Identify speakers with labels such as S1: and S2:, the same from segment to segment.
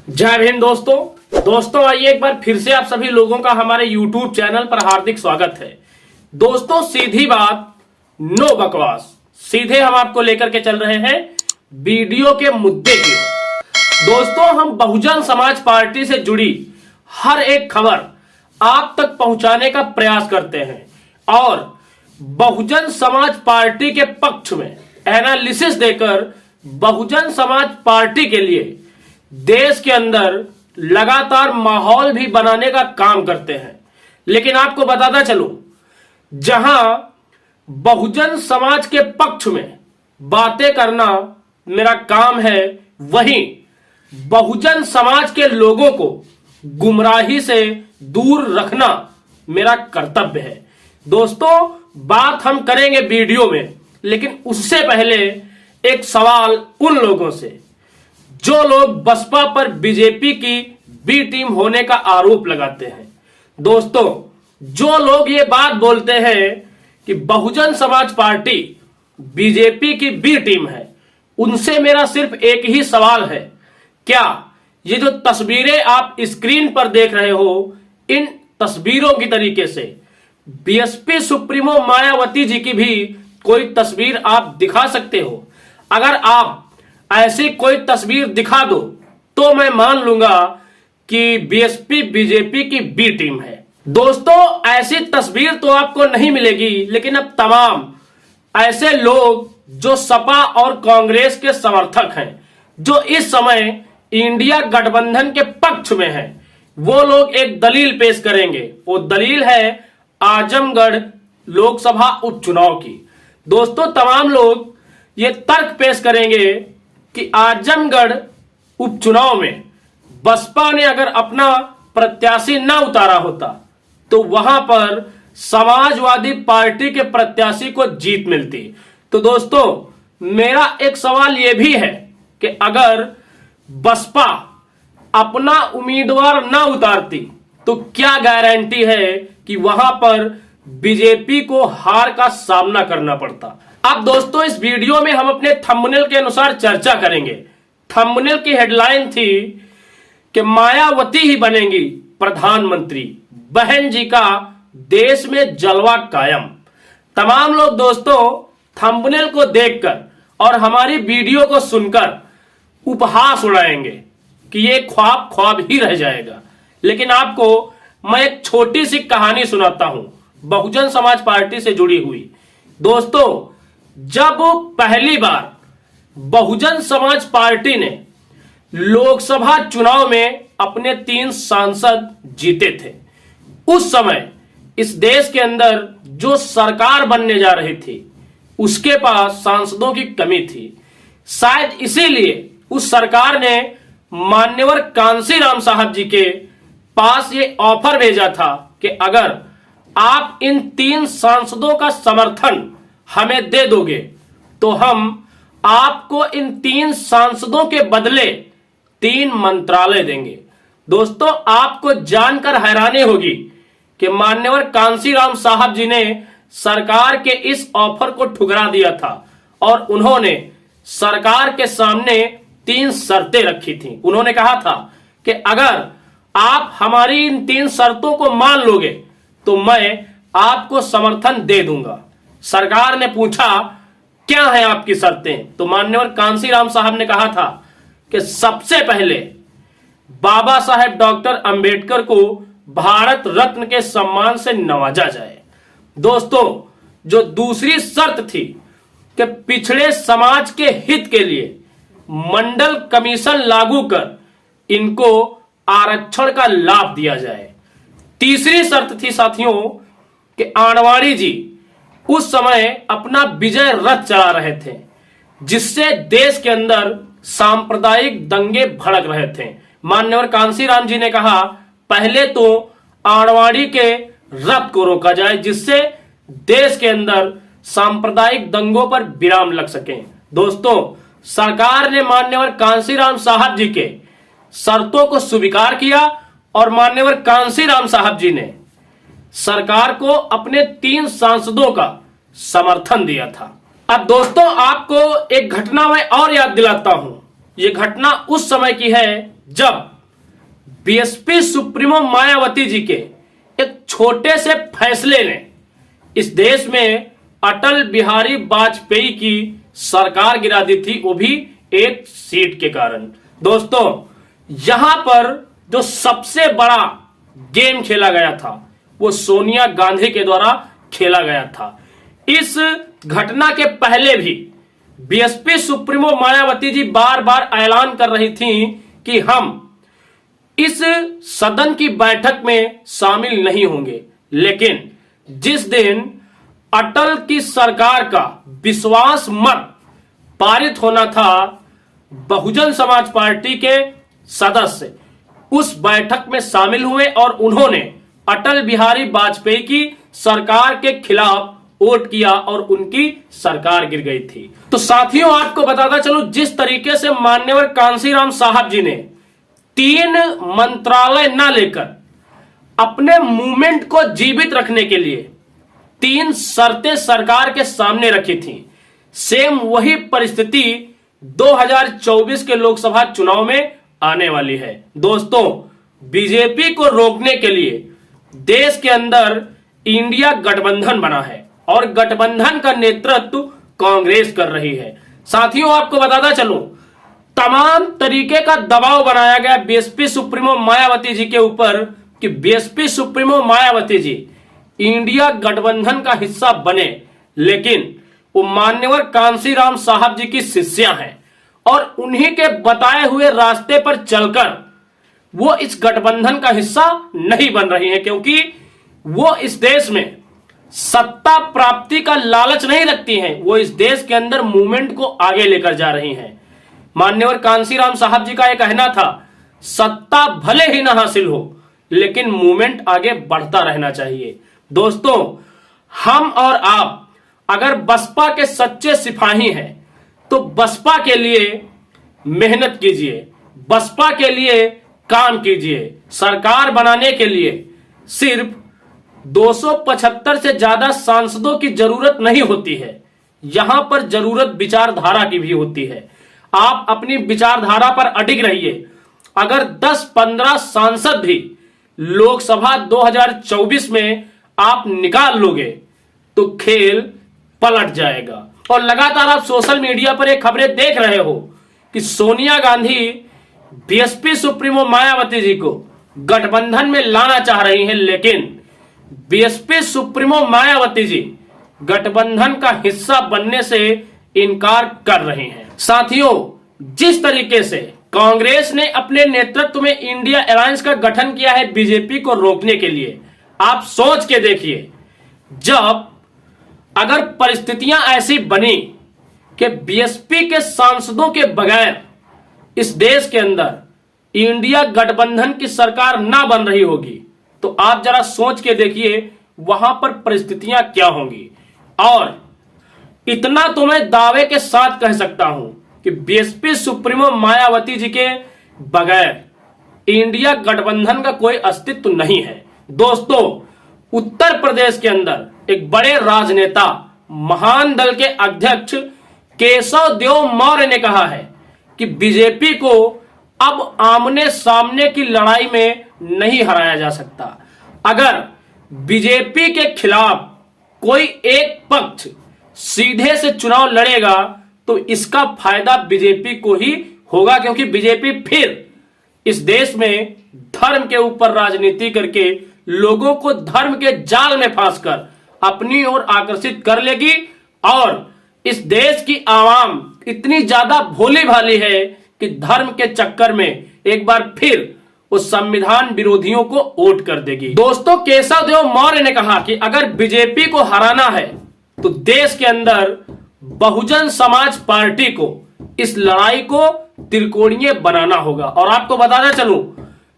S1: जय हिंद दोस्तों आइए एक बार फिर से आप सभी लोगों का हमारे YouTube चैनल पर हार्दिक स्वागत है। दोस्तों सीधी बात, नो बकवास, सीधे हम आपको लेकर के चल रहे हैं वीडियो के मुद्दे की ओर। दोस्तों हम बहुजन समाज पार्टी से जुड़ी हर एक खबर आप तक पहुंचाने का प्रयास करते हैं और बहुजन समाज पार्टी के पक्ष में एनालिसिस देकर बहुजन समाज पार्टी के लिए देश के अंदर लगातार माहौल भी बनाने का काम करते हैं। लेकिन आपको बताता चलूं, जहां बहुजन समाज के पक्ष में बातें करना मेरा काम है, वहीं बहुजन समाज के लोगों को गुमराही से दूर रखना मेरा कर्तव्य है। दोस्तों बात हम करेंगे वीडियो में, लेकिन उससे पहले एक सवाल उन लोगों से जो लोग बसपा पर बीजेपी की बी टीम होने का आरोप लगाते हैं। दोस्तों जो लोग ये बात बोलते हैं कि बहुजन समाज पार्टी बीजेपी की बी टीम है, उनसे मेरा सिर्फ एक ही सवाल है, क्या ये जो तस्वीरें आप स्क्रीन पर देख रहे हो, इन तस्वीरों की तरीके से बीएसपी सुप्रीमो मायावती जी की भी कोई तस्वीर आप दिखा सकते हो? अगर आप ऐसी कोई तस्वीर दिखा दो तो मैं मान लूंगा कि बीएसपी बीजेपी की बी टीम है। दोस्तों ऐसी तस्वीर तो आपको नहीं मिलेगी, लेकिन अब तमाम ऐसे लोग जो सपा और कांग्रेस के समर्थक हैं, जो इस समय इंडिया गठबंधन के पक्ष में हैं, वो लोग एक दलील पेश करेंगे। वो दलील है आजमगढ़ लोकसभा उपचुनाव की। दोस्तों तमाम लोग ये तर्क पेश करेंगे कि आजमगढ़ उपचुनाव में बसपा ने अगर अपना प्रत्याशी ना उतारा होता तो वहां पर समाजवादी पार्टी के प्रत्याशी को जीत मिलती। तो दोस्तों मेरा एक सवाल यह भी है कि अगर बसपा अपना उम्मीदवार ना उतारती तो क्या गारंटी है कि वहां पर बीजेपी को हार का सामना करना पड़ता। अब दोस्तों इस वीडियो में हम अपने थंबनेल के अनुसार चर्चा करेंगे। थंबनेल की हेडलाइन थी कि मायावती ही बनेंगी प्रधानमंत्री, बहन जी का देश में जलवा कायम। तमाम लोग दोस्तों थंबनेल को देखकर और हमारी वीडियो को सुनकर उपहास उड़ाएंगे कि ये ख्वाब ख्वाब ही रह जाएगा। लेकिन आपको मैं एक छोटी सी कहानी सुनाता हूं बहुजन समाज पार्टी से जुड़ी हुई। दोस्तों जब पहली बार बहुजन समाज पार्टी ने लोकसभा चुनाव में अपने 3 सांसद जीते थे, उस समय इस देश के अंदर जो सरकार बनने जा रही थी उसके पास सांसदों की कमी थी। शायद इसीलिए उस सरकार ने मान्यवर कांशीराम साहब जी के पास ये ऑफर भेजा था कि अगर आप इन 3 सांसदों का समर्थन हमें दे दोगे तो हम आपको इन 3 सांसदों के बदले 3 मंत्रालय देंगे। दोस्तों आपको जानकर हैरानी होगी कि मान्यवर कांशीराम साहब जी ने सरकार के इस ऑफर को ठुकरा दिया था और उन्होंने सरकार के सामने 3 शर्तें रखी थी। उन्होंने कहा था कि अगर आप हमारी इन 3 शर्तों को मान लोगे तो मैं आपको समर्थन दे दूंगा। सरकार ने पूछा क्या है आपकी शर्तें, तो मान्यवर कांशीराम साहब ने कहा था कि सबसे पहले बाबा साहेब डॉक्टर अंबेडकर को भारत रत्न के सम्मान से नवाजा जाए। दोस्तों जो दूसरी शर्त थी कि पिछड़े समाज के हित के लिए मंडल कमीशन लागू कर इनको आरक्षण का लाभ दिया जाए। तीसरी शर्त थी साथियों कि आडवाणी जी उस समय अपना विजय रथ चला रहे थे, जिससे देश के अंदर सांप्रदायिक दंगे भड़क रहे थे। मान्यवर कांशीराम जी ने कहा पहले तो आडवाणी के रथ को रोका जाए, जिससे देश के अंदर सांप्रदायिक दंगों पर विराम लग सके। दोस्तों सरकार ने मान्यवर कांशीराम साहब जी के शर्तों को स्वीकार किया और मान्यवर कांशीराम साहब जी ने सरकार को अपने 3 सांसदों का समर्थन दिया था। अब दोस्तों आपको एक घटना मैं और याद दिलाता हूं। यह घटना उस समय की है जब बीएसपी सुप्रीमो मायावती जी के एक छोटे से फैसले ने इस देश में अटल बिहारी वाजपेयी की सरकार गिरा दी थी, वो भी एक सीट के कारण। दोस्तों, यहां पर जो सबसे बड़ा गेम खेला गया था वो सोनिया गांधी के द्वारा खेला गया था। इस घटना के पहले भी बीएसपी सुप्रीमो मायावती जी बार बार ऐलान कर रही थी कि हम इस सदन की बैठक में शामिल नहीं होंगे, लेकिन जिस दिन अटल की सरकार का विश्वास मत पारित होना था, बहुजन समाज पार्टी के सदस्य उस बैठक में शामिल हुए और उन्होंने अटल बिहारी वाजपेयी की सरकार के खिलाफ वोट किया और उनकी सरकार गिर गई थी। तो साथियों, आपको बताता चलूं, जिस तरीके से मान्यवर कांशीराम साहब जी ने 3 मंत्रालय न लेकर अपने मूवमेंट को जीवित रखने के लिए 3 शर्तें सरकार के सामने रखी थी, सेम वही परिस्थिति 2024 के लोकसभा चुनाव में आने वाली है। दोस्तों, बीजेपी को रोकने के लिए देश के अंदर इंडिया गठबंधन बना है और गठबंधन का नेतृत्व कांग्रेस कर रही है। साथियों, आपको बताता चलूं, तमाम तरीके का दबाव बनाया गया बीएसपी सुप्रीमो मायावती जी के ऊपर कि BSP supremo Mayawati ji India गठबंधन का हिस्सा बने, लेकिन वो मान्यवर कांशीराम साहब जी की शिष्या हैं और उन्हीं के बताए हुए रास्ते पर चलकर वो इस गठबंधन का हिस्सा नहीं बन रही है, क्योंकि वो इस देश में सत्ता प्राप्ति का लालच नहीं रखती हैं, वो इस देश के अंदर मूवमेंट को आगे लेकर जा रही हैं। मान्यवर कांशीराम साहब जी का यह कहना था, सत्ता भले ही ना हासिल हो लेकिन मूवमेंट आगे बढ़ता रहना चाहिए। दोस्तों, हम और आप अगर बसपा के सच्चे सिपाही हैं तो बसपा के लिए मेहनत कीजिए, बसपा के लिए काम कीजिए। सरकार बनाने के लिए सिर्फ 275 से ज्यादा सांसदों की जरूरत नहीं होती है, यहां पर जरूरत विचारधारा की भी होती है। आप अपनी विचारधारा पर अडिग रहिए। अगर 10-15 सांसद भी लोकसभा 2024 में आप निकाल लोगे तो खेल पलट जाएगा। और लगातार आप सोशल मीडिया पर एक खबरें देख रहे हो कि सोनिया गांधी बीएसपी सुप्रीमो मायावती जी को गठबंधन में लाना चाह रही हैं, लेकिन बीएसपी सुप्रीमो मायावती जी गठबंधन का हिस्सा बनने से इनकार कर रहे हैं। साथियों, जिस तरीके से कांग्रेस ने अपने नेतृत्व में इंडिया अलायंस का गठन किया है बीजेपी को रोकने के लिए, आप सोच के देखिए, जब अगर परिस्थितियां ऐसी बनी कि बीएसपी के सांसदों के बगैर इस देश के अंदर इंडिया गठबंधन की सरकार ना बन रही होगी, तो आप जरा सोच के देखिए वहां पर परिस्थितियां क्या होंगी। और इतना तो मैं दावे के साथ कह सकता हूं कि बीएसपी सुप्रीमो मायावती जी के बगैर इंडिया गठबंधन का कोई अस्तित्व नहीं है। दोस्तों, उत्तर प्रदेश के अंदर एक बड़े राजनेता, महान दल के अध्यक्ष केशव देव मौर्य ने कहा है कि बीजेपी को अब आमने सामने की लड़ाई में नहीं हराया जा सकता। अगर बीजेपी के खिलाफ कोई एक पक्ष सीधे से चुनाव लड़ेगा तो इसका फायदा बीजेपी को ही होगा, क्योंकि बीजेपी फिर इस देश में धर्म के ऊपर राजनीति करके लोगों को धर्म के जाल में फांसकर अपनी ओर आकर्षित कर लेगी। और इस देश की आवाम इतनी ज्यादा भोली भाली है कि धर्म के चक्कर में एक बार फिर उस संविधान विरोधियों को वोट कर देगी। दोस्तों, केशव देव मौर्य ने कहा कि अगर बीजेपी को हराना है तो देश के अंदर बहुजन समाज पार्टी को इस लड़ाई को त्रिकोणीय बनाना होगा। और आपको बताना चलूं,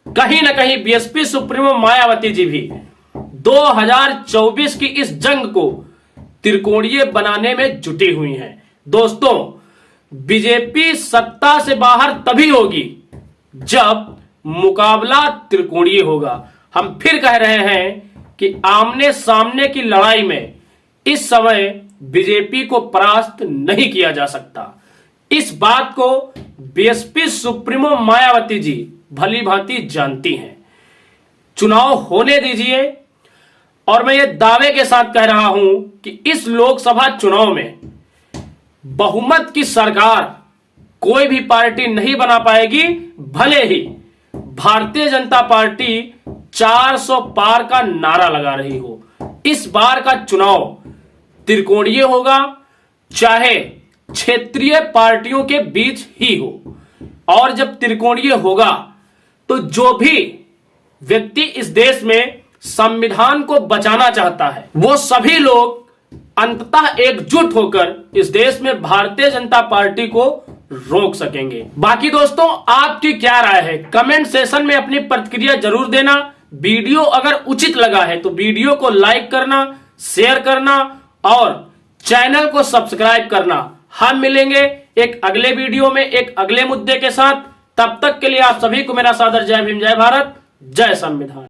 S1: कहीं ना कहीं बीएसपी सुप्रीमो मायावती जी भी 2024 की इस जंग को त्रिकोणीय बनाने में जुटी हुई हैं। दोस्तों, बीजेपी सत्ता से बाहर तभी होगी जब मुकाबला त्रिकोणीय होगा। हम फिर कह रहे हैं कि आमने सामने की लड़ाई में इस समय बीजेपी को परास्त नहीं किया जा सकता। इस बात को बीएसपी सुप्रीमो मायावती जी भली भांति जानती हैं। चुनाव होने दीजिए और मैं ये दावे के साथ कह रहा हूं कि इस लोकसभा चुनाव में बहुमत की सरकार कोई भी पार्टी नहीं बना पाएगी, भले ही भारतीय जनता पार्टी 400 पार का नारा लगा रही हो। इस बार का चुनाव त्रिकोणीय होगा, चाहे क्षेत्रीय पार्टियों के बीच ही हो। और जब त्रिकोणीय होगा तो जो भी व्यक्ति इस देश में संविधान को बचाना चाहता है, वो सभी लोग अंततः एकजुट होकर इस देश में भारतीय जनता पार्टी को रोक सकेंगे। बाकी दोस्तों, आपकी क्या राय है? कमेंट सेशन में अपनी प्रतिक्रिया जरूर देना। वीडियो अगर उचित लगा है तो वीडियो को लाइक करना, शेयर करना और चैनल को सब्सक्राइब करना। हम मिलेंगे एक अगले वीडियो में एक अगले मुद्दे के साथ। तब तक के लिए आप सभी को मेरा सादर जय भीम, जय भारत, जय संविधान।